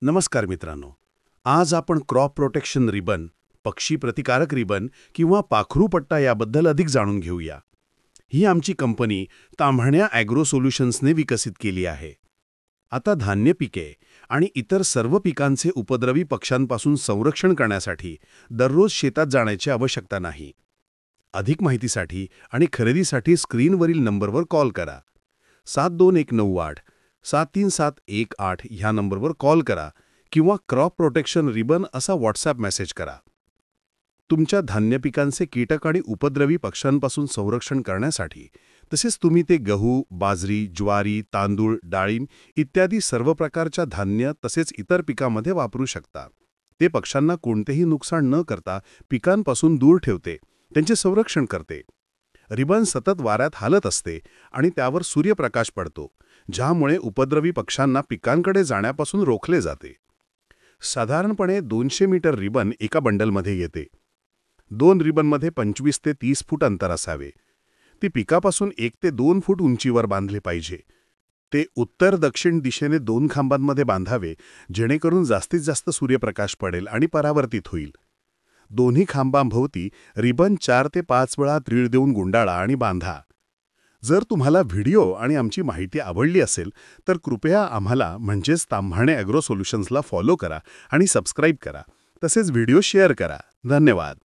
नमस्कार मित्रांनो. आज आपण क्रॉप प्रोटेक्शन रिबन, पक्षी प्रतिकारक रिबन किंवा पाखरू पट्टा याबद्दल अधिक जाणून घेऊया. ही आमची कंपनी ताम्हण्या ॲग्रो सोल्युशन्सने विकसित केली आहे. आता धान्य पिके आणि इतर सर्व पिकांचे उपद्रवी पक्ष्यांपासून संरक्षण करण्यासाठी दररोज शेतात जाण्याची आवश्यकता नाही. अधिक माहितीसाठी आणि खरेदीसाठी स्क्रीनवरील नंबरवर कॉल करा. 7198 7371 ह्या नंबरवर कॉल करा किंवा क्रॉप प्रोटेक्शन रिबन असा व्हॉट्सॲप मेसेज करा. तुमच्या धान्य पिकांचे कीटक आणि उपद्रवी पक्ष्यांपासून संरक्षण करण्यासाठी, तसेच तुम्ही ते गहू, बाजरी, ज्वारी, तांदूळ, डाळिंब इत्यादी सर्व प्रकारच्या धान्य तसेच इतर पिकामध्ये वापरू शकता. ते पक्ष्यांना कोणतेही नुकसान न करता पिकांपासून दूर ठेवते, त्यांचे संरक्षण करते. रिबन सतत वाऱ्यात हालत असते आणि त्यावर सूर्यप्रकाश पडतो, ज्यामुळे उपद्रवी पक्ष्यांना पिकांकडे जाण्यापासून रोखले जाते. साधारणपणे 200 मीटर रिबन एका बंडलमध्ये येते. 2 रिबनमध्ये 25 ते 30 फूट अंतर असावे. ती पिकापासून 1 ते 2 फूट उंचीवर बांधले पाहिजे. ते उत्तर-दक्षिण दिशेने 2 खांबांमध्ये बांधावे, जेणेकरून जास्तीत जास्त सूर्यप्रकाश पडेल आणि परावर्तित होईल. दोन्ही खांबांभोवती रिबन 4 ते 5 वेळा तीळ देऊन गुंडाळा आणि बांधा. जर तुम्हाला व्हिडिओ आणि आमची माहिती आवडली असेल तर कृपया आम्हाला म्हणजेच ताम्हाणे ॲग्रो सोल्युशन्सला फॉलो करा आणि सबस्क्राईब करा. तसेच व्हिडिओ शेअर करा. धन्यवाद.